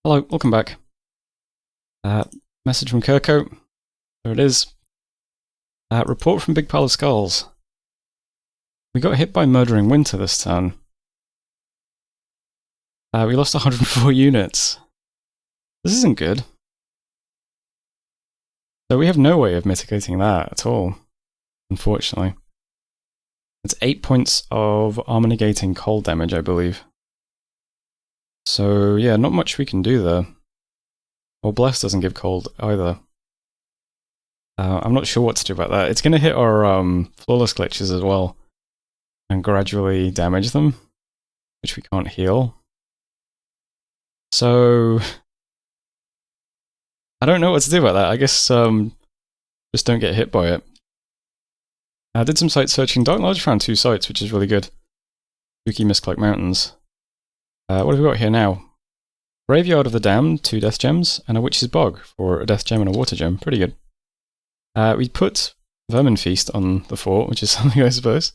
Hello, welcome back. Message from Kirko. There it is. Report from Big Pile of Skulls. We got hit by Murdering Winter this turn. We lost 104 units. This isn't good. So we have no way of mitigating that at all, unfortunately. It's 8 points of armor negating cold damage, I believe. So yeah, not much we can do there. Well, Bless doesn't give cold either. I'm not sure what to do about that. It's going to hit our flawless glitches as well, and gradually damage them, which we can't heal. So I don't know what to do about that. I guess just don't get hit by it. I did some site searching. Dark Lodge found 2 sites, which is really good. Spooky Mistcloak Mountains. What have we got here now? Graveyard of the Damned, 2 death gems, and a Witch's Bog for a death gem and a water gem. Pretty good. We put Vermin Feast on the fort, which is something I suppose.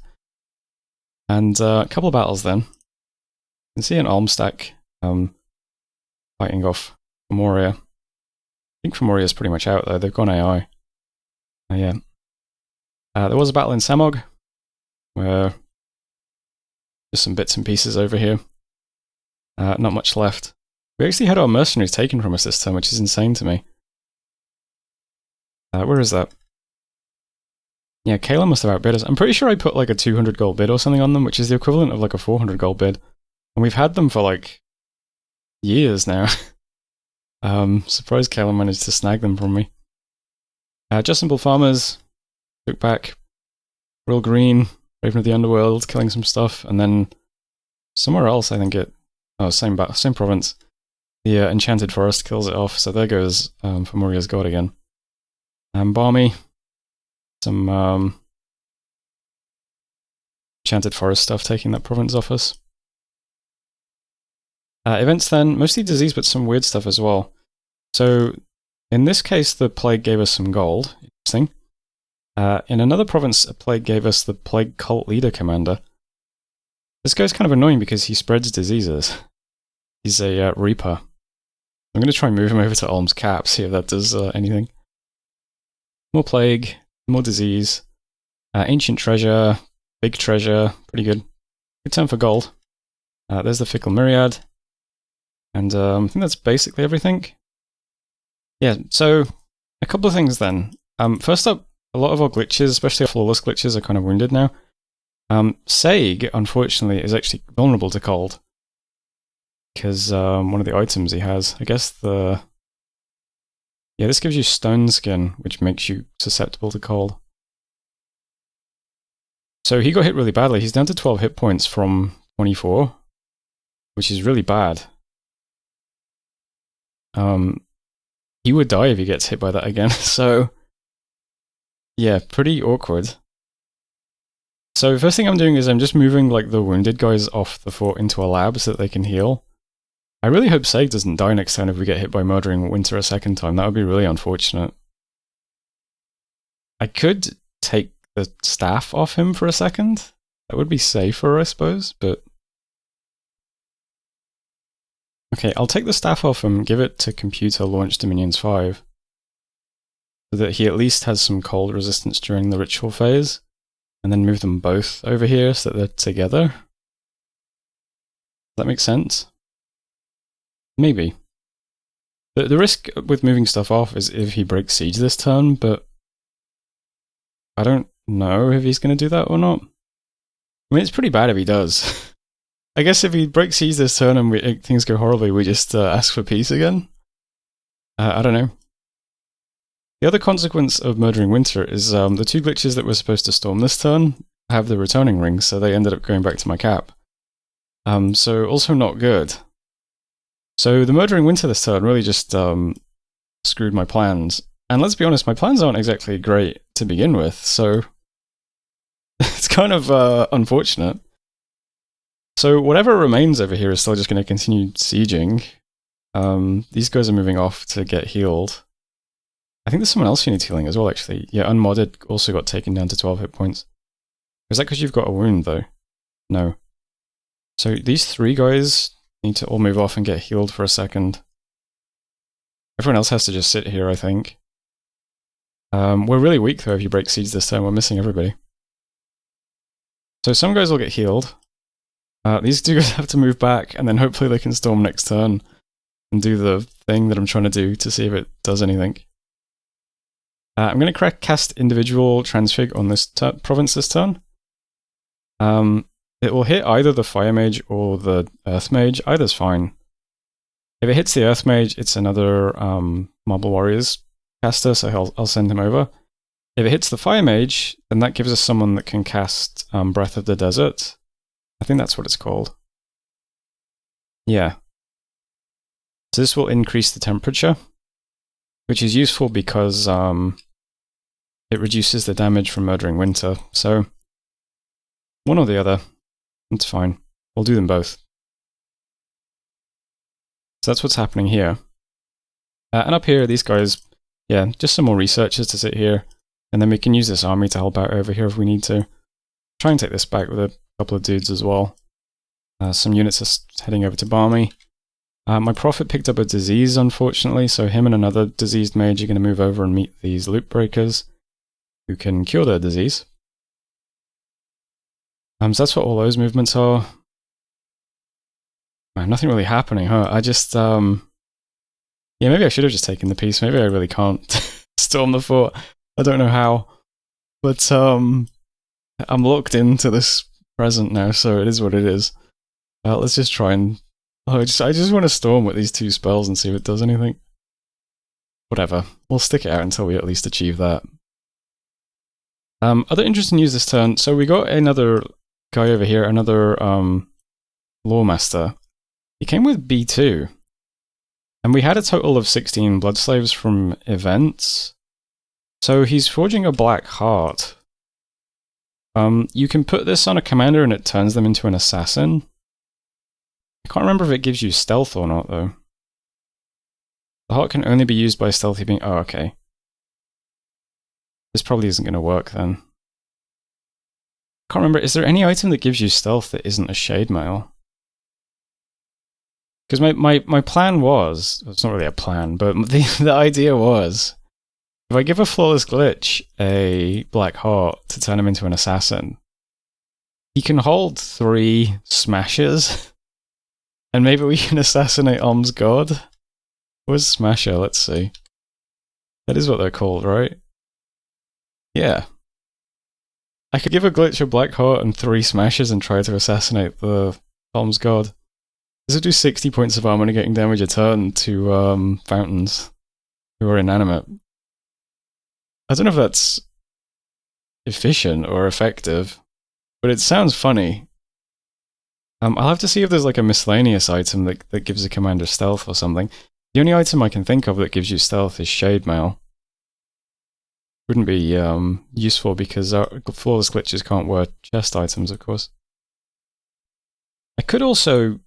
And a couple of battles then. You can see an arm stack fighting off Femoria. I think Femoria's pretty much out though, they've gone AI. Yeah. There was a battle in Samog, where just some bits and pieces over here. Not much left. We actually had our mercenaries taken from us this turn, which is insane to me. Where is that? Yeah, Kayla must have outbid us. I'm pretty sure I put like a 200 gold bid or something on them, which is the equivalent of like a 400 gold bid. And we've had them for like years now. Surprised Kayla managed to snag them from me. Justin Farmers took back Real Green, Raven of the Underworld, killing some stuff, and then somewhere else I think it... Oh, same province. The Enchanted Forest kills it off, so there goes Femoria's God again. Balmy. Some Enchanted Forest stuff taking that province off us. Events then, mostly disease but some weird stuff as well. So in this case the plague gave us some gold, interesting. In another province a plague gave us the Plague Cult Leader Commander. This guy's kind of annoying because he spreads diseases. He's a Reaper. I'm going to try and move him over to Ulm's Cap, see if that does anything. More plague, more disease, ancient treasure, big treasure, pretty good. Good turn for gold. There's the Fickle Myriad. And I think that's basically everything. Yeah, so a couple of things then. First up, a lot of our glitches, especially our flawless glitches, are kind of wounded now. Saig, unfortunately, is actually vulnerable to cold. Because one of the items he has, I guess the... Yeah, this gives you stone skin, which makes you susceptible to cold. So he got hit really badly. He's down to 12 hit points from 24, which is really bad. He would die if he gets hit by that again, so... Yeah, pretty awkward. So first thing I'm doing is I'm just moving like the wounded guys off the fort into a lab so that they can heal. I really hope Saig doesn't die next turn if we get hit by Murdering Winter a second time. That would be really unfortunate. I could take the staff off him for a second. That would be safer, I suppose, but... Okay, I'll take the staff off him, give it to Computer Launch Dominions 5. So that he at least has some cold resistance during the ritual phase. And then move them both over here so that they're together. Does that make sense? Maybe. The risk with moving stuff off is if he breaks siege this turn, but I don't know if he's going to do that or not. I mean, it's pretty bad if he does. I guess if he breaks siege this turn and things go horribly, we just ask for peace again. I don't know. The other consequence of Murdering Winter is the 2 glitches that were supposed to storm this turn have the returning rings, so they ended up going back to my cap. So also not good. So the Murdering Winter this turn really just screwed my plans. And let's be honest, my plans aren't exactly great to begin with, so it's kind of unfortunate. So whatever remains over here is still just going to continue sieging. These guys are moving off to get healed. I think there's someone else who needs healing as well, actually. Yeah, Unmodded also got taken down to 12 hit points. Is that because you've got a wound, though? No. So these 3 guys need to all move off and get healed for a second. Everyone else has to just sit here, I think. We're really weak though if you break siege this turn, we're missing everybody. So some guys will get healed. These two guys have to move back, and then hopefully they can storm next turn and do the thing that I'm trying to do to see if it does anything. I'm going to cast individual transfig on this province this turn. It will hit either the fire mage or the earth mage. Either's fine. If it hits the earth mage, it's another Marble Warriors caster, so I'll send him over. If it hits the fire mage, then that gives us someone that can cast Breath of the Desert. I think that's what it's called. Yeah. So this will increase the temperature, which is useful because it reduces the damage from Murdering Winter. So one or the other, it's fine. We'll do them both. So that's what's happening here. And up here, these guys, yeah, just some more researchers to sit here. And then we can use this army to help out over here if we need to. Try and take this back with a couple of dudes as well. Some units are heading over to Barmy. My prophet picked up a disease, unfortunately, so him and another diseased mage are going to move over and meet these loop breakers who can cure their disease. So that's what all those movements are. Man, nothing really happening, huh? I just, yeah, maybe I should have just taken the piece. Maybe I really can't storm the fort. I don't know how. But, I'm locked into this present now, so it is what it is. Let's just try and... I just want to storm with these two spells and see if it does anything. Whatever. We'll stick it out until we at least achieve that. Other interesting news this turn. So we got another guy over here, another Lawmaster. He came with B2. And we had a total of 16 Blood Slaves from events. So he's forging a Black Heart. You can put this on a commander and it turns them into an assassin. I can't remember if it gives you stealth or not, though. The heart can only be used by stealthy being... Oh, okay. This probably isn't going to work, then. Can't remember, is there any item that gives you stealth that isn't a Shade Mail? Because my plan was... Well, it's not really a plan, but the idea was... If I give a Flawless Glitch a Black Heart to turn him into an assassin, he can hold 3 smashes... And maybe we can assassinate Om's God? Where's Smasher? Let's see. That is what they're called, right? Yeah. I could give a glitch a Black Heart and 3 smashes and try to assassinate the Om's God. This would do 60 points of armor negating damage a turn to fountains who are inanimate. I don't know if that's efficient or effective, but it sounds funny. I'll have to see if there's like a miscellaneous item that gives a commander stealth or something. The only item I can think of that gives you stealth is Shade Mail. Wouldn't be useful because Flawless Glitches can't wear chest items, of course. I could also...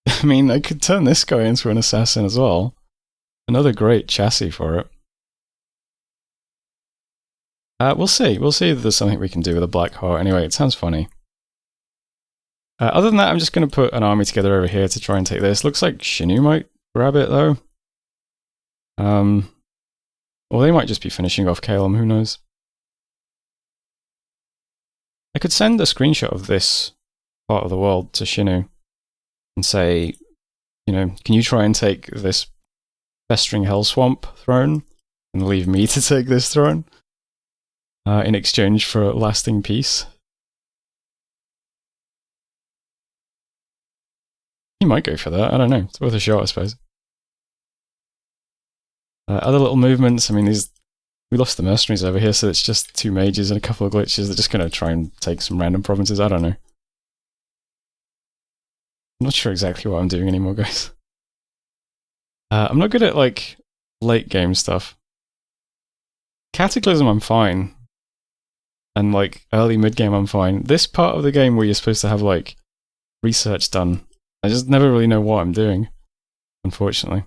I mean, I could turn this guy into an assassin as well. Another great chassis for it. We'll see. We'll see if there's something we can do with a Black Heart. Anyway, it sounds funny. Other than that, I'm just going to put an army together over here to try and take this. Looks like Shinu might grab it, though. Or they might just be finishing off Kalem, who knows. I could send a screenshot of this part of the world to Shinu and say, you know, can you try and take this Festering Hell Swamp throne and leave me to take this throne in exchange for lasting peace? He might go for that, I don't know. It's worth a shot, I suppose. Other little movements, I mean, we lost the mercenaries over here, so it's just 2 mages and a couple of glitches. They're just going to try and take some random provinces, I don't know. I'm not sure exactly what I'm doing anymore, guys. I'm not good at, like, late game stuff. Cataclysm, I'm fine. And, like, early mid-game, I'm fine. This part of the game where you're supposed to have, like, research done, I just never really know what I'm doing, unfortunately.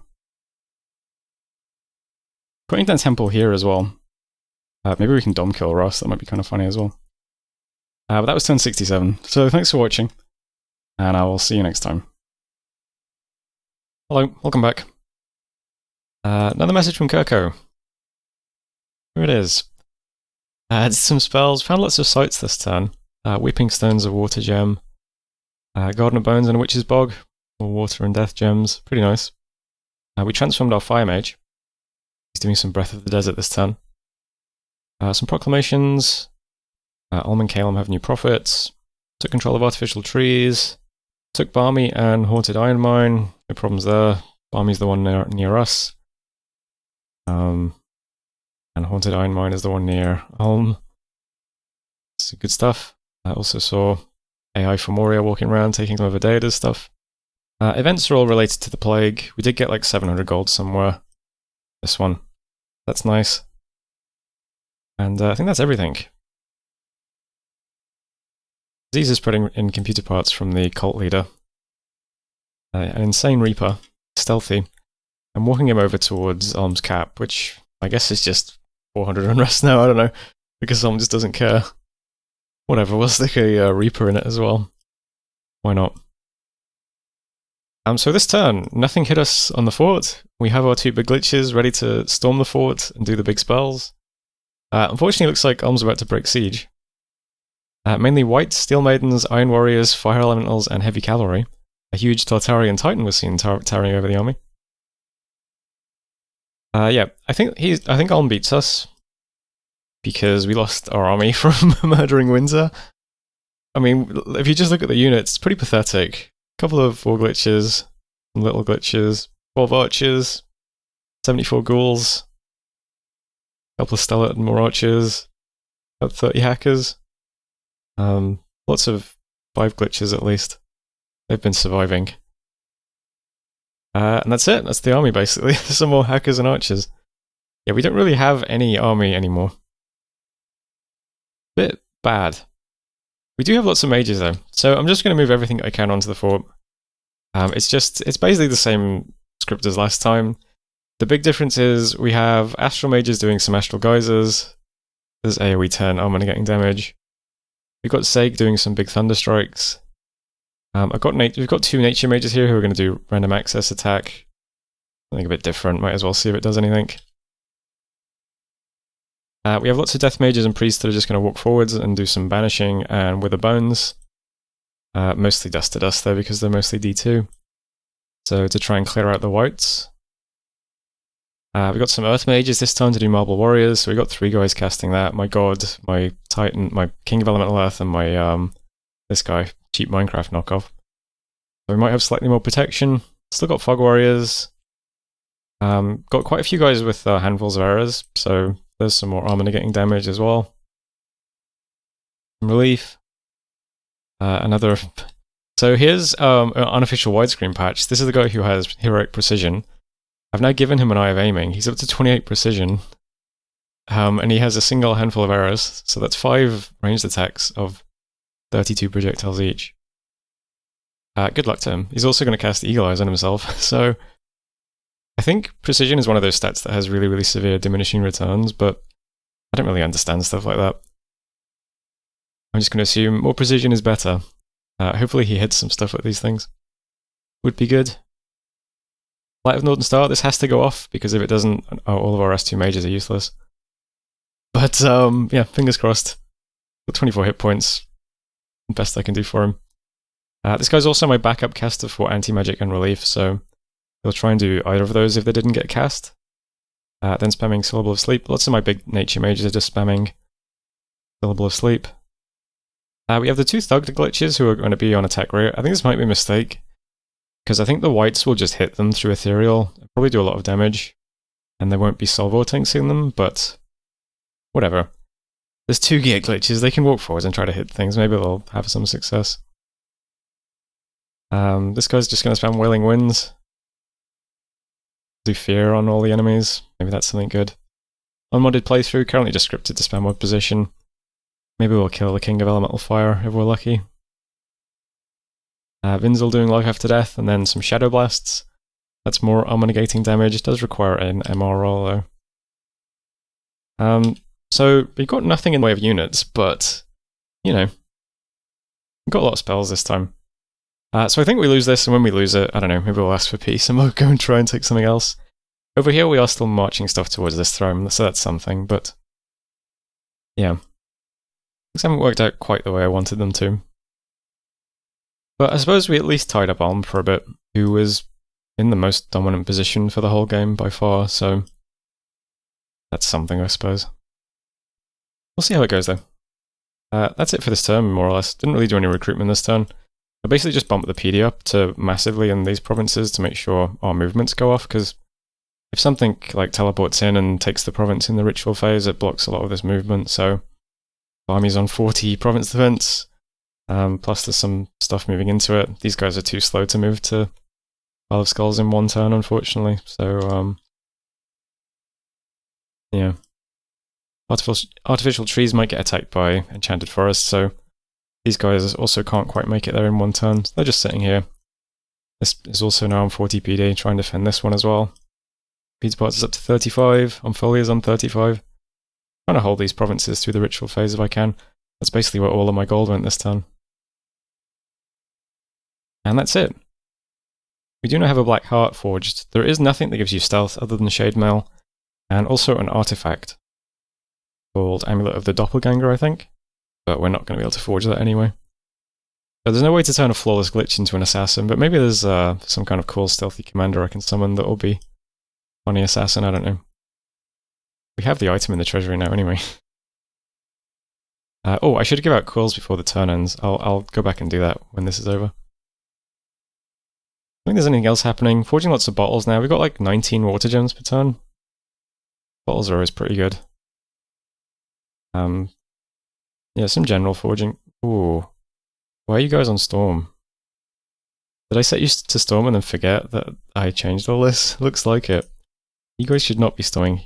Putting down Temple here as well. Maybe we can Dom kill Ross, that might be kind of funny as well. But that was turn 67, so thanks for watching, and I will see you next time. Hello, welcome back. Another message from Kirko. Here it is. Did some spells, found lots of sights this turn. Weeping Stones, a water gem. Garden of Bones and a Witch's Bog, or water and death gems. Pretty nice. We transformed our Fire Mage. He's doing some Breath of the Desert this turn. Some proclamations. Ulm and Calum have new prophets. Took control of artificial trees. Took Barmy and Haunted Iron Mine. No problems there. Barmy's the one near us. And Haunted Iron Mine is the one near Ulm. It's good stuff. I also saw AI for Moria walking around taking some of Uuodeuda's stuff. Events are all related to the plague. We did get like 700 gold somewhere. This one. That's nice. And I think that's everything. Aziz is putting in computer parts from the cult leader. An insane Reaper. Stealthy. I'm walking him over towards Ulm's cap, which I guess is just 400 unrest now, I don't know. Because Ulm just doesn't care. Whatever, we'll stick a Reaper in it as well. Why not? So this turn, nothing hit us on the fort. We have our 2 big glitches ready to storm the fort and do the big spells. Unfortunately, it looks like Ulm's about to break siege. Mainly White, Steel Maidens, Iron Warriors, Fire Elementals, and Heavy Cavalry. A huge Tartarian Titan was seen towering over the army. Yeah, I think Ulm beats us. Because we lost our army from Murdering Winter. I mean, if you just look at the units, it's pretty pathetic. A couple of 4 glitches, some little glitches, 12 archers, 74 ghouls, a couple of Stellar and more archers, about 30 hackers. Lots of 5 glitches at least. They've been surviving. And that's it, that's the army basically. Some more hackers and archers. Yeah, we don't really have any army anymore. Bit bad. We do have lots of mages though, so I'm just going to move everything I can onto the fort. It's basically the same script as last time. The big difference is we have Astral Mages doing some Astral Geysers. There's AoE 10 armor getting damage. We've got Seg doing some big Thunder Strikes. We've got 2 Nature Mages here who are going to do random access attack. Something a bit different, might as well see if it does anything. We have lots of Death Mages and Priests that are just going to walk forwards and do some Banishing and Wither Bones. Mostly Dust to Dust though, because they're mostly D2. So to try and clear out the whites. We've got some Earth Mages this time to do Marble Warriors, so we've got 3 guys casting that. My God, my Titan, my King of Elemental Earth, and my, this guy, cheap Minecraft knockoff. So we might have slightly more protection. Still got Fog Warriors. Got quite a few guys with handfuls of arrows, so there's some more armor negating damage as well. Some relief. Another. So here's an unofficial widescreen patch. This is the guy who has heroic precision. I've now given him an Eye of Aiming. He's up to 28 precision. And he has a single handful of arrows, so that's 5 ranged attacks of 32 projectiles each. Good luck to him. He's also going to cast Eagle Eyes on himself, so I think precision is one of those stats that has really, really severe diminishing returns, but I don't really understand stuff like that. I'm just going to assume more precision is better. Hopefully he hits some stuff with these things. Would be good. Light of Northern Star, this has to go off, because if it doesn't, all of our S2 mages are useless. But, yeah, fingers crossed. Got 24 hit points. Best I can do for him. This guy's also my backup caster for anti-magic and relief, so he'll try and do either of those if they didn't get cast. Then spamming Syllable of Sleep. Lots of my big nature mages are just spamming Syllable of Sleep. We have the 2 Thugged glitches who are going to be on attack rate. I think this might be a mistake, because I think the whites will just hit them through Ethereal. They'll probably do a lot of damage, and they won't be Soul Vortexing them, but whatever. There's 2 gear glitches, they can walk forwards and try to hit things, maybe they'll have some success. This guy's just going to spam Wailing Winds. Do Fear on all the enemies, maybe that's something good. Unmodded playthrough, currently just scripted to spam Mod Position. Maybe we'll kill the King of Elemental Fire if we're lucky. Vinzel doing Life After Death, and then some Shadow Blasts. That's more armor negating damage, it does require an MR roll though. So, we've got nothing in the way of units, but, you know, we've got a lot of spells this time. So I think we lose this, and when we lose it, I don't know, maybe we'll ask for peace and we'll go and try and take something else. Over here we are still marching stuff towards this throne, so that's something, but yeah. Things haven't worked out quite the way I wanted them to. But I suppose we at least tied up Alm for a bit, who was in the most dominant position for the whole game by far, so that's something, I suppose. We'll see how it goes though. That's it for this turn, more or less. Didn't really do any recruitment this turn. I basically just bumped the PD up to massively in these provinces to make sure our movements go off, because if something like teleports in and takes the province in the ritual phase, it blocks a lot of this movement, so army's on 40 province defense, plus there's some stuff moving into it. These guys are too slow to move to Pile of Skulls in one turn, unfortunately, so yeah. Artificial trees might get attacked by enchanted forests, so these guys also can't quite make it there in one turn. So they're just sitting here. This is also now on 40 PD, trying to defend this one as well. Peter Potts is up to 35, Ompholia is on 35. Trying to hold these provinces through the ritual phase if I can. That's basically where all of my gold went this turn. And that's it. We do not have a Black Heart forged. There is nothing that gives you stealth other than Shade Mail, and also an artifact called Amulet of the Doppelganger, I think. But we're not going to be able to forge that anyway. So there's no way to turn a Flawless Glitch into an assassin, but maybe there's some kind of cool stealthy commander I can summon that will be funny assassin, I don't know. We have the item in the treasury now anyway. Oh, I should give out quills before the turn ends. I'll go back and do that when this is over. I think there's anything else happening. Forging lots of bottles now. We've got like 19 water gems per turn. Bottles are always pretty good. Yeah, some general forging. Ooh. Why are you guys on Storm? Did I set you to Storm and then forget that I changed all this? Looks like it. You guys should not be storming.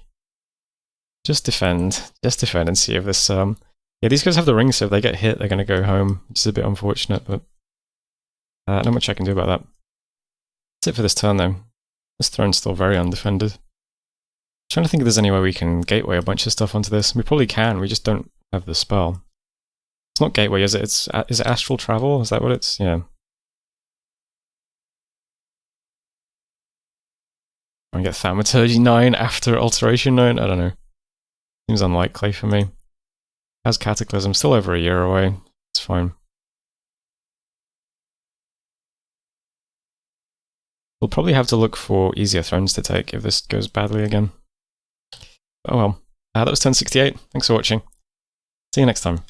Just defend. Just defend and see if this, yeah, these guys have the ring, so if they get hit, they're going to go home. Which is a bit unfortunate, but not much I can do about that. That's it for this turn, though. This throne's still very undefended. Trying to think if there's any way we can gateway a bunch of stuff onto this. We probably can, we just don't have the spell. It's not gateway, is it? Is it astral travel? Is that what it's? Yeah. I get Thaumaturgy 9 after Alteration 9? I don't know. Seems unlikely for me. As Cataclysm, still over a year away. It's fine. We'll probably have to look for easier thrones to take if this goes badly again. Oh well. That was turn 68. Thanks for watching. See you next time.